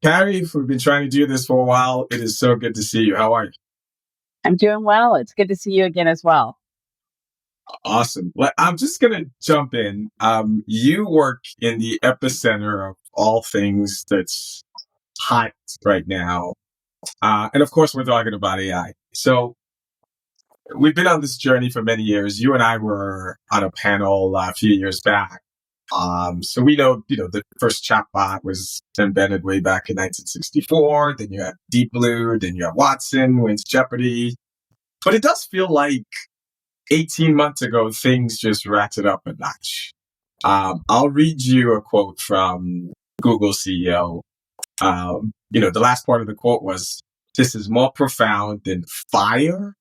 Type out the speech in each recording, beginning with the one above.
Carrie, we've been trying to do this for a while. It is so good to see you. How are you? I'm doing well. It's good to see you again as well. Awesome. Well, I'm just going to jump in. You work in the epicenter of all things that's hot right now. And of course, we're talking about AI. So we've been on this journey for many years. You and I were on a panel a few years back. So we know, the first chatbot was invented way back in 1964. Then you have Deep Blue. Then you have Watson, wins Jeopardy. But it does feel like 18 months ago, things just ratcheted up a notch. I'll read you a quote from Google CEO. The last part of the quote was, "This is more profound than fire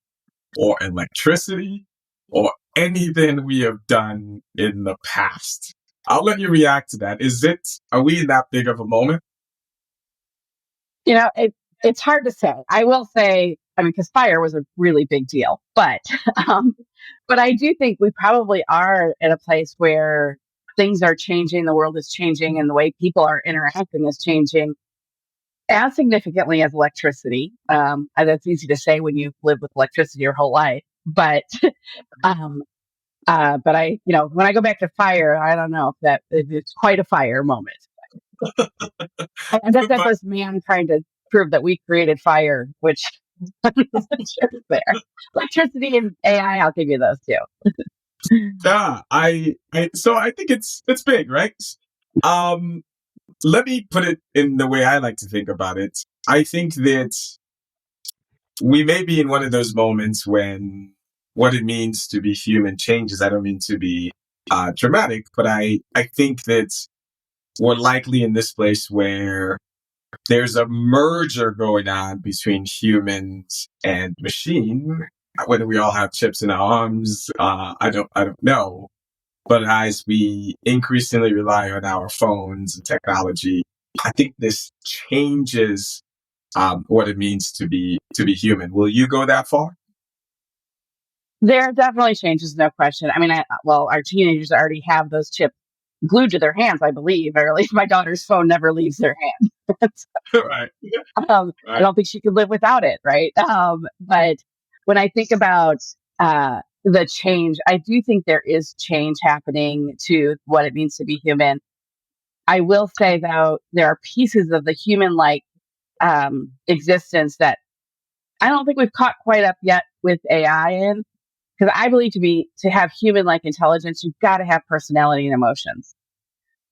or electricity or anything we have done in the past." I'll let you react to that. Are we in that big of a moment? It's hard to say. I will say, I mean, because fire was a really big deal, but um, but I do think we probably are at a place where things are changing, the world is changing, and the way people are interacting is changing as significantly as electricity. And that's easy to say when you've lived with electricity your whole life, but um, when I go back to fire, I don't know if it's quite a fire moment. I bet that But was man trying to prove that we created fire, which isn't true there. Electricity and AI, I'll give you those two. yeah, so I think it's big, right? Um, Let me put it in the way I like to think about it. I think that we may be in one of those moments when what it means to be human changes. I don't mean to be dramatic, but I think that we're likely in this place where there's a merger going on between humans and machine. Whether we all have chips in our arms, I don't know. But as we increasingly rely on our phones and technology, I think this changes what it means to be human. Will you go that far? There definitely changes, no question. I mean, well, our teenagers already have those chips glued to their hands, I believe, or at least my daughter's phone never leaves their hand. Right. I Right. don't think she could live without it, right? But when I think about the change, I do think there is change happening to what it means to be human. I will say, though, there are pieces of the human like existence that I don't think we've caught quite up yet with AI in. Because I believe to have human like intelligence, you've got to have personality and emotions.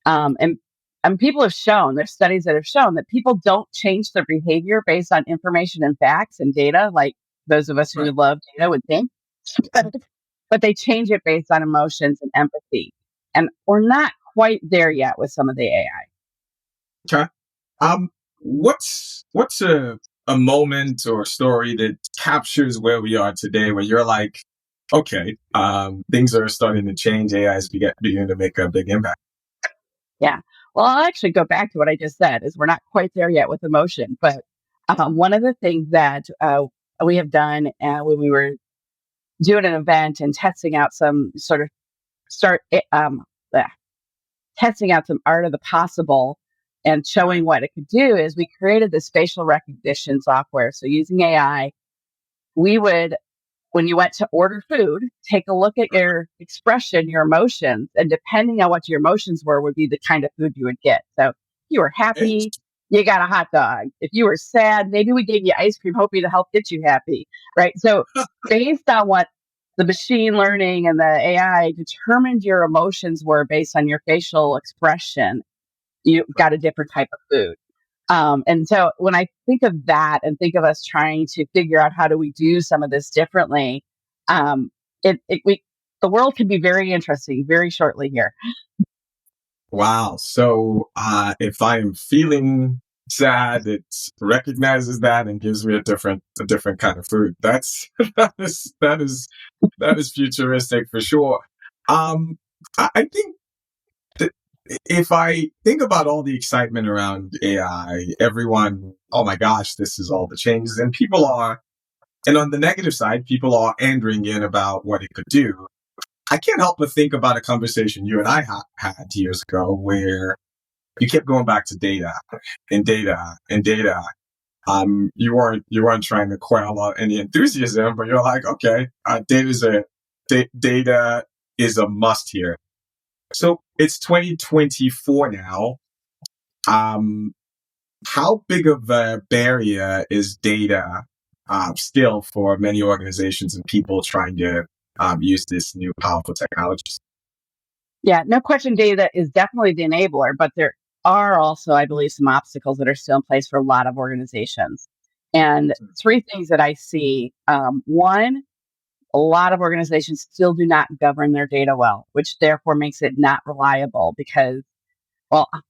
Um, and and people have shown, there's studies that have shown that people don't change their behavior based on information and facts and data, like those of us who Right. love data would think, but, but they change it based on emotions and empathy. And we're not quite there yet with some of the AI. Okay. What's a moment or story that captures where we are today, where you're like, okay, things are starting to change. AI is beginning to make a big impact. Yeah. Well, I'll actually go back to what I just said is we're not quite there yet with emotion, but one of the things that we have done when we were doing an event and testing out some sort of start uh, testing out some art of the possible and Right. showing what it could do is we created this facial recognition software. So using AI, we would, when you went to order food, take a look at your expression, your emotions, and depending on what your emotions were, would be the kind of food you would get. So if you were happy, you got a hot dog. If you were sad, maybe we gave you ice cream, hoping to help get you happy, right? So based on what the machine learning and the AI determined your emotions were based on your facial expression, you got a different type of food. And so when I think of that and think of us trying to figure out how do we do some of this differently, um, the world can be very interesting very shortly here. Wow. So if I am feeling sad, it recognizes that and gives me a different kind of food. That's that is futuristic for sure. I think that if I think about all the excitement around AI, everyone, oh my gosh, this is all the changes, and on the negative side, people are andering in about what it could do. I can't help but think about a conversation you and I had years ago where you kept going back to data and data and data. You weren't trying to quell any enthusiasm, but you're like, okay, data is a must here. So it's 2024 now. How big of a barrier is data still for many organizations and people trying to use this new powerful technologies? Yeah, no question, data is definitely the enabler, but there are also, I believe, some obstacles that are still in place for a lot of organizations. And three things that I see. One, a lot of organizations still do not govern their data well, which therefore makes it not reliable because, well, I've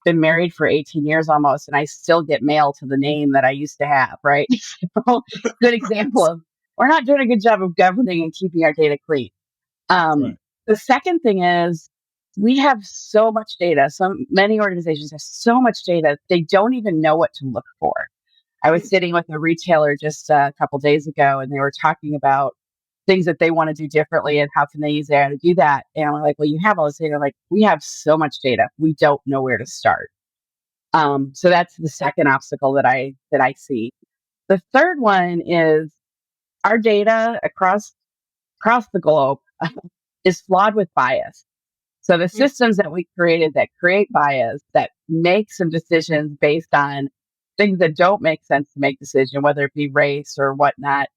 been married for 18 years almost, and I still get mail to the name that I used to have, right? So, good example of we're not doing a good job of governing and keeping our data clean. Um, Right. the second thing is we have so much data. So many organizations have so much data, they don't even know what to look for. I was sitting with a retailer just a couple days ago, and they were talking about things that they want to do differently and how can they use AI to do that. And we're like, well, you have all this data. Like, we have so much data, we don't know where to start. So that's the second obstacle that I see. The third one is our data across the globe is flawed with bias. So the systems that we created that create bias, that make some decisions based on things that don't make sense to make decision, whether it be race or whatnot,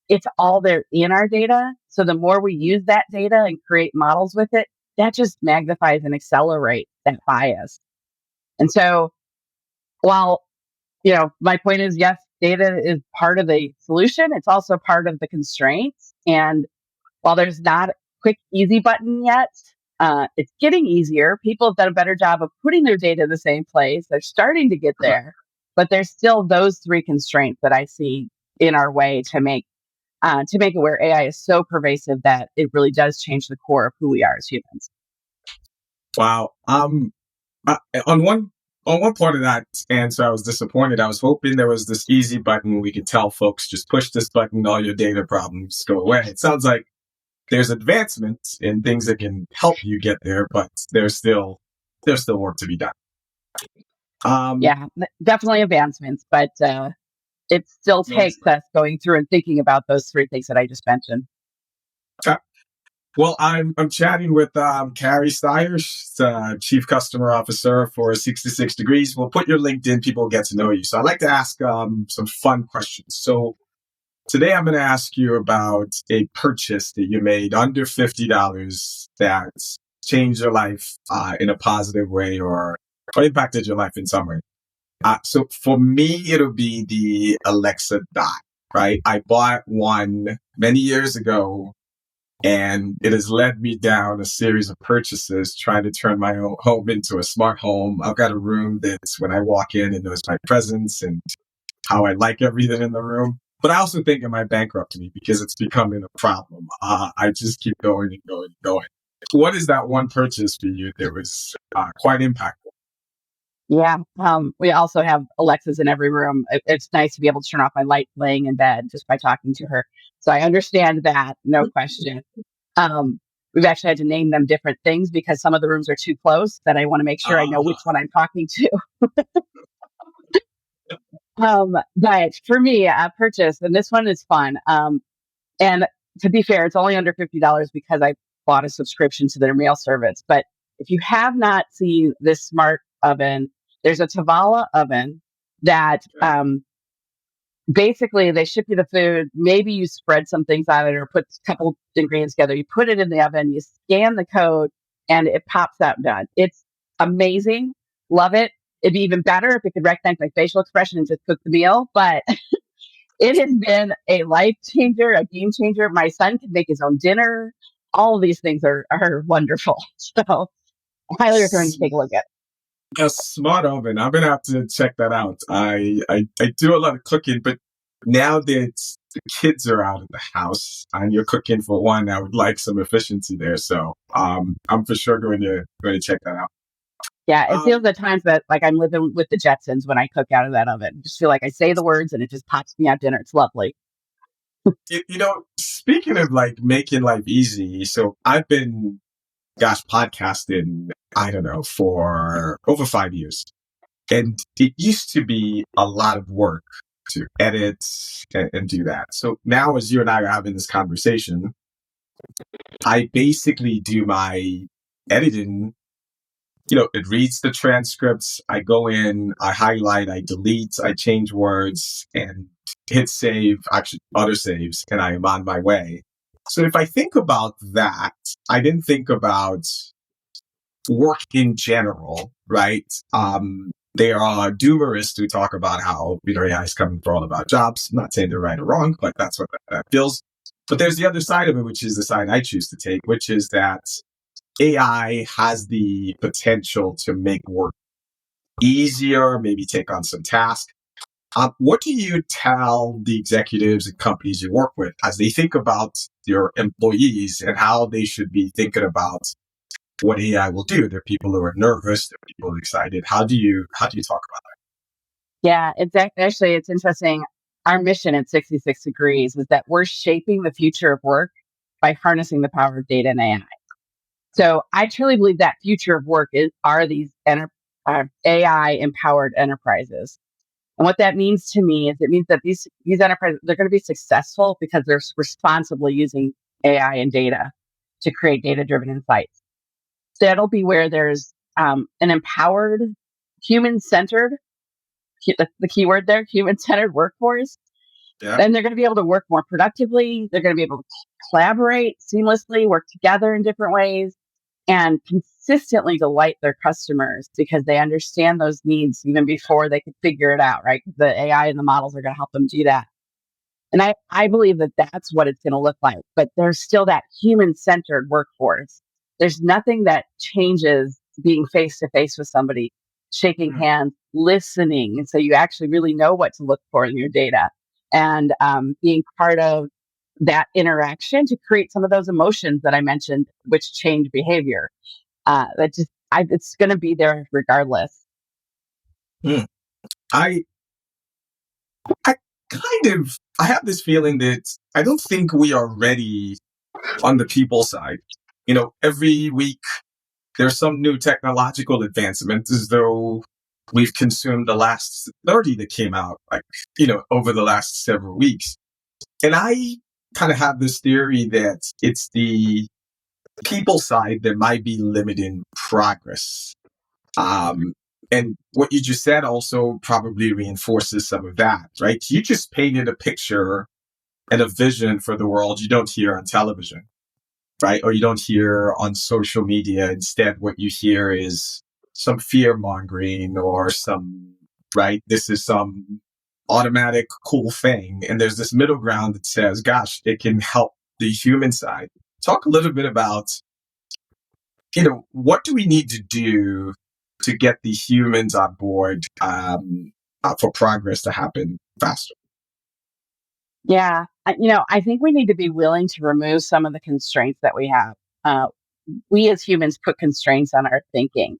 it's all there in our data. So the more we use that data and create models with it, that just magnifies and accelerates that bias. And so while, my point is, yes, data is part of the solution, it's also part of the constraints. And while there's not a quick, easy button yet, it's getting easier. People have done a better job of putting their data in the same place. They're starting to get there, but there's still those three constraints that I see in our way to make it where AI is so pervasive that it really does change the core of who we are as humans. Wow. Uh, on one on one part of that answer, I was disappointed. I was hoping there was this easy button we could tell folks just push this button, all your data problems go away. It sounds like there's advancements in things that can help you get there, but there's still work to be done. Um, Yeah, definitely advancements, but it still no, takes us going through and thinking about those three things that I just mentioned. well, I'm chatting with Carrie Steyer, she's, Chief Customer Officer for 66 Degrees. We'll put your LinkedIn, people get to know you. So I'd like to ask some fun questions. So today I'm going to ask you about a purchase that you made under $50 that changed your life in a positive way or impacted your life in some way. So for me, it'll be the Alexa Dot, right? I bought one many years ago, and it has led me down a series of purchases trying to turn my own home into a smart home. I've got a room that's when I walk in, it knows my presence and how I like everything in the room. But I also think it might bankrupt me because it's becoming a problem. I just keep going and going and going. What is that one purchase for you that was quite impactful? Yeah. We also have Alexas in every room. It's nice to be able to turn off my light laying in bed just by talking to her. So I understand that, no question. We've actually had to name them different things because some of the rooms are too close that I want to make sure I know Uh, which one I'm talking to. But for me, a purchase, and this one is fun. And to be fair, it's only under $50 because I bought a subscription to their mail service. But if you have not seen this smart oven, there's a Tavala oven that basically they ship you the food. Maybe you spread some things on it or put a couple ingredients together. You put it in the oven, you scan the code, and it pops out done. It's amazing. Love it. It'd be even better if it could recognize my facial expression and just cook the meal. But it has been a life changer, a game changer. My son can make his own dinner. All of these things are wonderful. So I highly recommend you take a look at it. a smart oven. I'm gonna have to check that out. I do a lot of cooking, but now that the kids are out of the house and you're cooking for one, I would like some efficiency there. So I'm for sure going to check that out. Yeah, it Um, feels at times that like I'm living with the Jetsons when I cook out of that oven. Just feel like I say the words and it just pops me out dinner. It's lovely. speaking of like making life easy, so I've been, gosh, podcasting I don't know, for over 5 years. And it used to be a lot of work to edit and do that. So now, as you and I are having this conversation, I basically do my editing. It reads the transcripts. I go in, I highlight, I delete, I change words, and hit save, actually other saves, and I am on my way. So if I think about that, I didn't think about work in general, right? There are doomerists who talk about how AI is coming for all of our jobs. I'm not saying they're right or wrong, but that's what that feels. But there's the other side of it, which is the side I choose to take, which is that AI has the potential to make work easier, maybe take on some tasks. What do you tell the executives and companies you work with as they think about your employees and how they should be thinking about what AI will do? There are people who are nervous, there are people who are excited. How do you talk about Yeah, exactly. Actually, it's interesting. Our mission at 66 Degrees is that we're shaping the future of work by harnessing the power of data and AI. So I truly believe that future of work are these AI empowered enterprises. And what that means to me is it means that these enterprises, they're going to be successful because they're responsibly using AI and data to create data driven insights. That'll be where there's an empowered, human centered, the keyword there, human centered workforce. it? Yeah. Then they're going to be able to work more productively. They're going to be able to collaborate seamlessly, work together in different ways, and consistently delight their customers because they understand those needs even before they can figure it out, right? The AI and the models are going to help them do that. And I believe that that's what it's going to look like. But there's still that human centered workforce. There's nothing that changes being face to face with somebody, shaking hands, listening. And so you actually really know what to look for in your data and being part of that interaction to create some of those emotions that I mentioned, which change behavior. It's going to be there regardless. Hmm. I I I have this feeling that I don't think we are ready on the people side. Every week there's some new technological advancement as though we've consumed the last 30 that came out, like, over the last several weeks. And I kind of have this theory that it's the people side that might be limiting progress. Um, and what you just said also probably reinforces some of that, right? You just painted a picture and a vision for the world you don't hear on television, right? Or you don't hear on social media. Instead, what you hear is some fear mongering or right? This is some automatic cool thing. And there's this middle ground that says, gosh, it can help the human side. Talk a little bit about, what do we need to do to get the humans on board for progress to happen faster? Yeah. I think we need to be willing to remove some of the constraints that we have. We as humans put constraints on our thinking.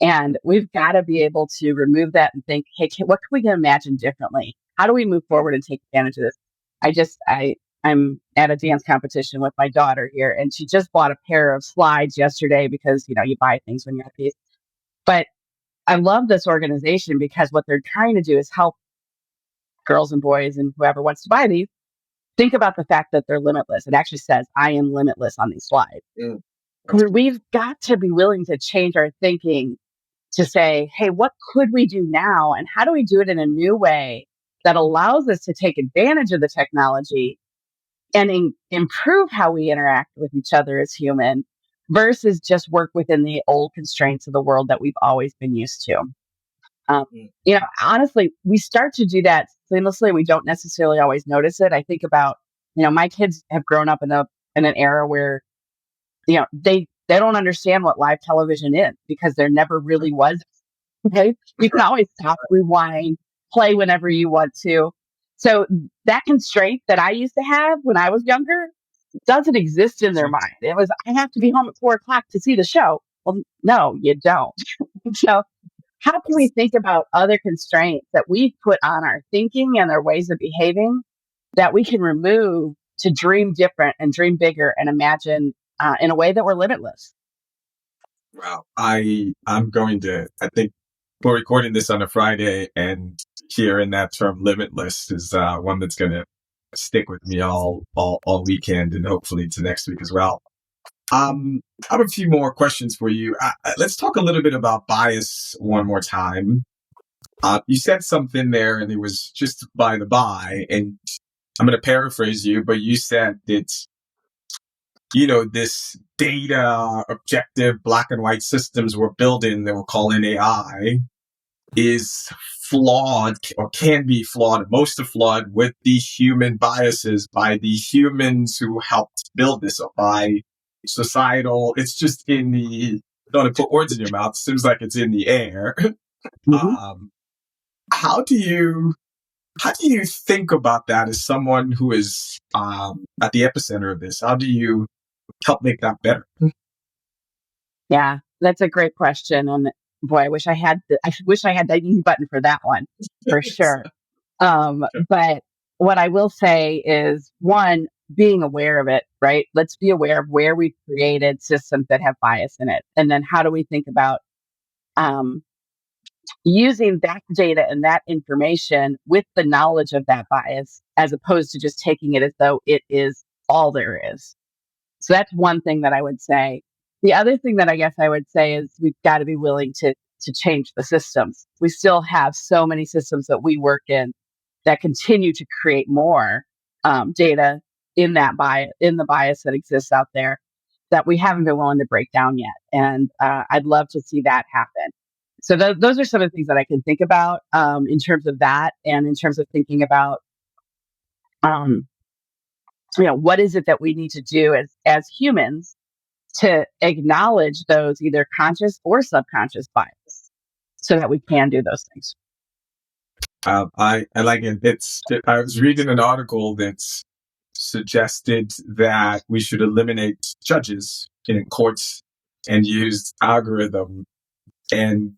And we've got to be able to remove that and think, hey, what can we imagine differently? How do we move forward and take advantage of this? I'm at a dance competition with my daughter here, and she just bought a pair of slides yesterday because, you buy things when you're at these. But I love this organization because what they're trying to do is help girls and boys and whoever wants to buy these think about the fact that they're limitless. It actually says, I am limitless on these slides. Mm. We've got to be willing to change our thinking to say, hey, what could we do now? And how do we do it in a new way that allows us to take advantage of the technology and improve how we interact with each other as human versus just work within the old constraints of the world that we've always been used to. Honestly, we start to do that seamlessly. We don't necessarily always notice it. I think about, my kids have grown up in an era where, they don't understand what live television is because there never really was. Okay. You can always stop, rewind, play whenever you want to. So that constraint that I used to have when I was younger doesn't exist in their mind. It was, I have to be home at 4 o'clock to see the show. Well, no, you don't. So how can we think about other constraints that we've put on our thinking and our ways of behaving that we can remove to dream different and dream bigger and imagine in a way that we're limitless? Wow. I'm going to, I think we're recording this on a Friday, and hearing that term limitless is one that's going to stick with me all weekend, and hopefully to next week as well. I have a few more questions for you. Let's talk a little bit about bias one more time. You said something there, and it was just by the by, and I'm going to paraphrase you, but you said that, this data objective black and white systems we're building that we're calling AI is flawed, or can be flawed, most of flawed with the human biases by the humans who helped build this, or by societal. It's just in the, don't want to put words in your mouth, seems like it's in the air. Mm-hmm. um, how do you think about that as someone who is at the epicenter of this? How do you help make that better? Yeah, that's a great question. And boy, I wish I had the easy button for that one for sure. But what I will say is one, being aware of it, right? Let's be aware of where we've created systems that have bias in it. And then how do we think about um, using that data and that information with the knowledge of that bias, as opposed to just taking it as though it is all there is. So that's one thing that I would say. The other thing that I guess I would say is we've got to be willing to change the systems. We still have so many systems that we work in that continue to create more data in the bias that exists out there, that we haven't been willing to break down yet. And I'd love to see that happen. So those are some of the things that I can think about in terms of that, and in terms of thinking about um, what is it that we need to do as humans to acknowledge those either conscious or subconscious bias, so that we can do those things. I like it. I was reading an article that suggested that we should eliminate judges in courts and use algorithm. And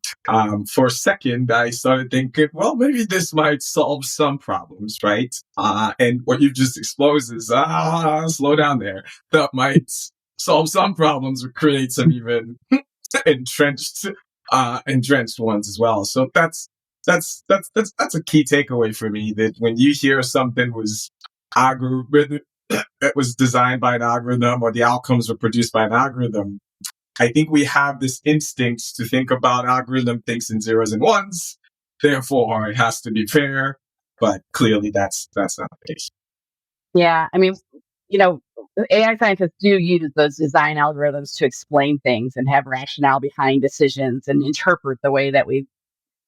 for a second, I started thinking, well, maybe this might solve some problems, right? And what you just exposed is, slow down there. That might solve some problems, or create some even entrenched entrenched ones as well. So that's a key takeaway for me, that when you hear something was algorithm that was designed by an algorithm, or the outcomes were produced by an algorithm, I think we have this instinct to think about algorithm thinks in zeros and ones, therefore it has to be fair. But clearly that's not the case. Yeah, I mean, you know, AI scientists do use those design algorithms to explain things and have rationale behind decisions and interpret the way that we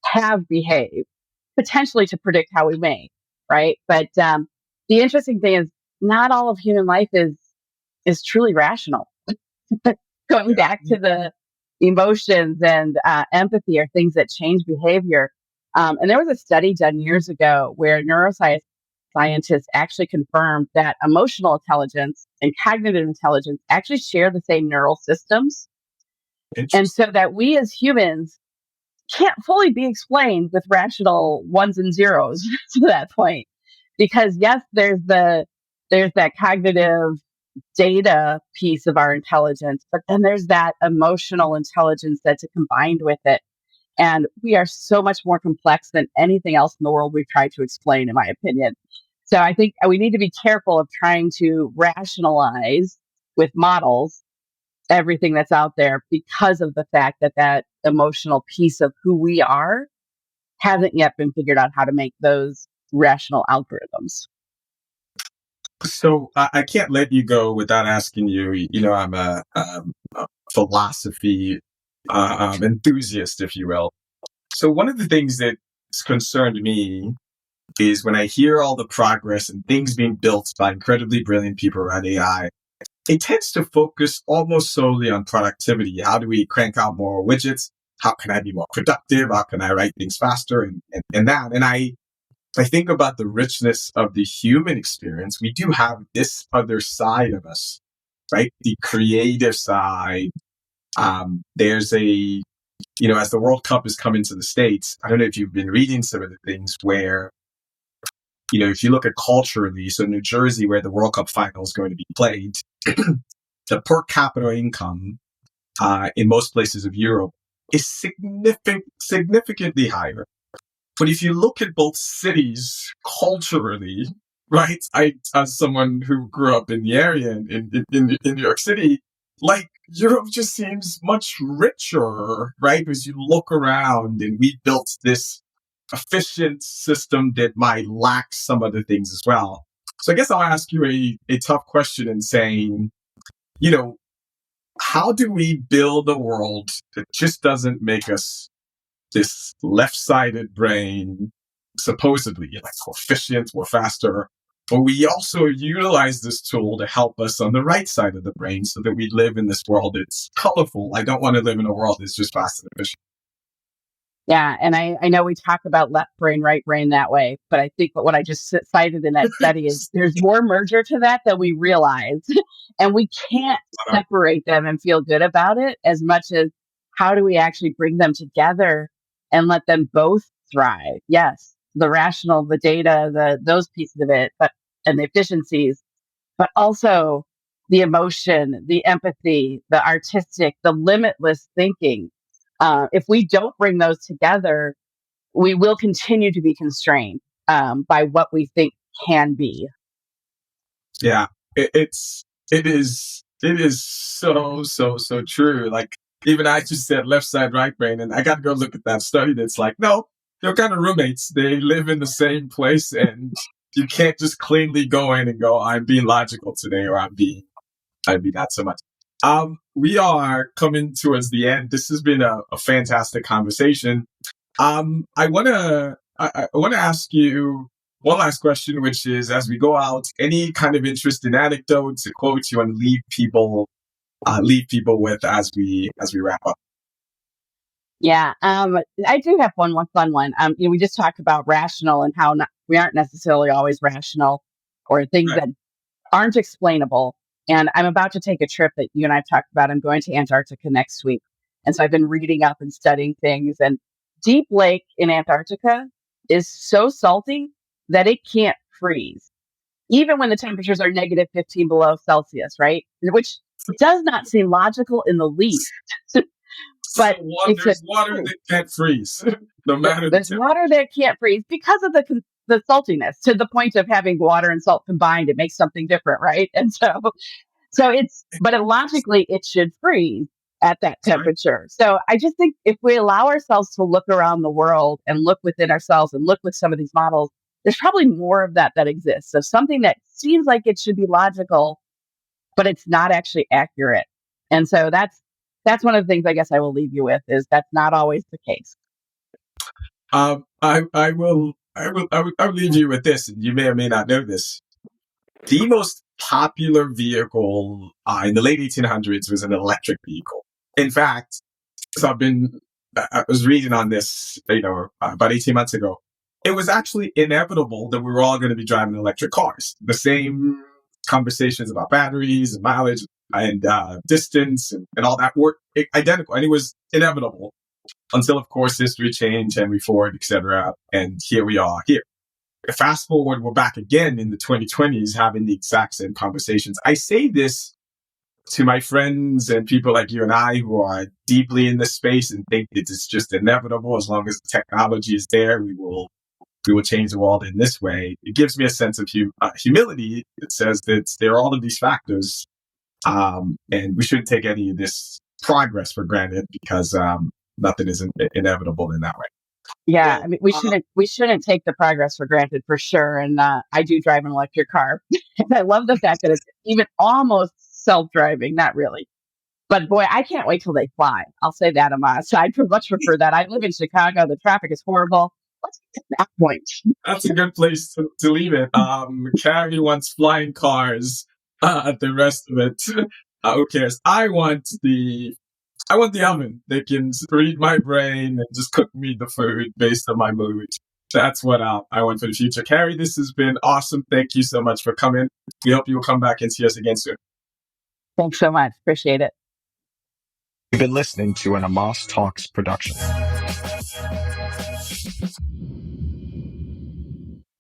have behaved, potentially to predict how we may, right? But the interesting thing is, not all of human life is truly rational. Going Yeah. back to the emotions and empathy are things that change behavior. And there was a study done years ago where neuroscience scientists actually confirmed that emotional intelligence and cognitive intelligence actually share the same neural systems. And Interesting. so that we as humans can't fully be explained with rational ones and zeros to that point. Because yes, there's that cognitive data piece of our intelligence, but then there's that emotional intelligence that's combined with it. And we are so much more complex than anything else in the world we've tried to explain, in my opinion. So I think we need to be careful of trying to rationalize with models everything that's out there, because of the fact that that emotional piece of who we are hasn't yet been figured out how to make those rational algorithms. So I can't let you go without asking you. I'm a philosophy enthusiast, if you will. So one of the things that's concerned me is when I hear all the progress and things being built by incredibly brilliant people around AI, it tends to focus almost solely on productivity. How do we crank out more widgets? How can I be more productive? How can I write things faster? And that. And I think about the richness of the human experience. We do have this other side of us, right? The creative side. There's as the World Cup is coming to the States, I don't know if you've been reading some of the things where, if you look at culturally, so New Jersey, where the World Cup final is going to be played, the per capita income in most places of Europe is significantly higher. But if you look at both cities culturally, right? As someone who grew up in the area in New York City, like Europe just seems much richer, right? As you look around and we built this efficient system that might lack some other things as well. So I guess I'll ask you a tough question in saying, you know, how do we build a world that just doesn't make us this left-sided brain, supposedly like more efficient, more faster, but we also utilize this tool to help us on the right side of the brain so that we live in this world that's colorful. I don't want to live in a world that's just fast and efficient. Yeah, and I know we talk about left brain, right brain that way, but I think what I just cited in that study is there's more merger to that than we realize. And we can't separate them and feel good about it as much as how do we actually bring them together and let them both thrive? Yes, the rational, the data, those pieces of it, but and the efficiencies, but also the emotion, the empathy, the artistic, the limitless thinking. If we don't bring those together, we will continue to be constrained by what we think can be. Yeah, it is so true. Like even I just said left side, right brain, and I got to go look at that study. That's like, no, they're kind of roommates. They live in the same place, and you can't just cleanly go in and go, I'm being logical today, or I'd be not so much. We are coming towards the end. This has been a fantastic conversation. I want to ask you one last question, which is, as we go out, any kind of interesting anecdotes or quotes you want to leave people with as we wrap up? Yeah, I do have one fun one. We just talked about rational and how we aren't necessarily always rational, or things Right. that aren't explainable. And I'm about to take a trip that you and I've talked about. I'm going to Antarctica next week. And so I've been reading up and studying things. And Deep Lake in Antarctica is so salty that it can't freeze, even when the temperatures are negative 15 below Celsius, right? Which does not seem logical in the least. So But it's a there's water that can't freeze, no matter the there's temperature. water that can't freeze because of the saltiness, to the point of having water and salt combined, it makes something different, right? And so logically it should freeze at that Right? temperature. So I just think if we allow ourselves to look around the world and look within ourselves and look with some of these models, there's probably more of that exists. So something that seems like it should be logical, but it's not actually accurate. And so that's one of the things I guess I will leave you with, is that's not always the case. I will leave you with this, and you may or may not know this. The most popular vehicle in the late 1800s was an electric vehicle. In fact, so I was reading on this, about 18 months ago. It was actually inevitable that we were all going to be driving electric cars. The same conversations about batteries and mileage and distance and all that were identical, and it was inevitable until, of course, history changed, Henry Ford, etc. And here we are here. Fast forward, we're back again in the 2020s having the exact same conversations. I say this to my friends and people like you and I who are deeply in this space and think that it's just inevitable. As long as the technology is there, we will change the world in this way. It gives me a sense of humility. It says that there are all of these factors, and we shouldn't take any of this progress for granted, because nothing is inevitable in that way. Yeah, Well, I mean, we shouldn't take the progress for granted, for sure. And I do drive an electric car, and I love the fact that it's even almost self-driving. Not really, but boy, I can't wait till they fly. I'll say that, Amas. I'd much prefer that. I live in Chicago. The traffic is horrible. Let's get to that point. that's a good place to leave it. Carrie wants flying cars. The rest of it, who cares? I want the oven that can read my brain and just cook me the food based on my mood. That's what I want for the future. Carrie, this has been awesome. Thank you so much for coming. We hope you will come back and see us again soon. Thanks so much. Appreciate it. You've been listening to an Amos Talks production.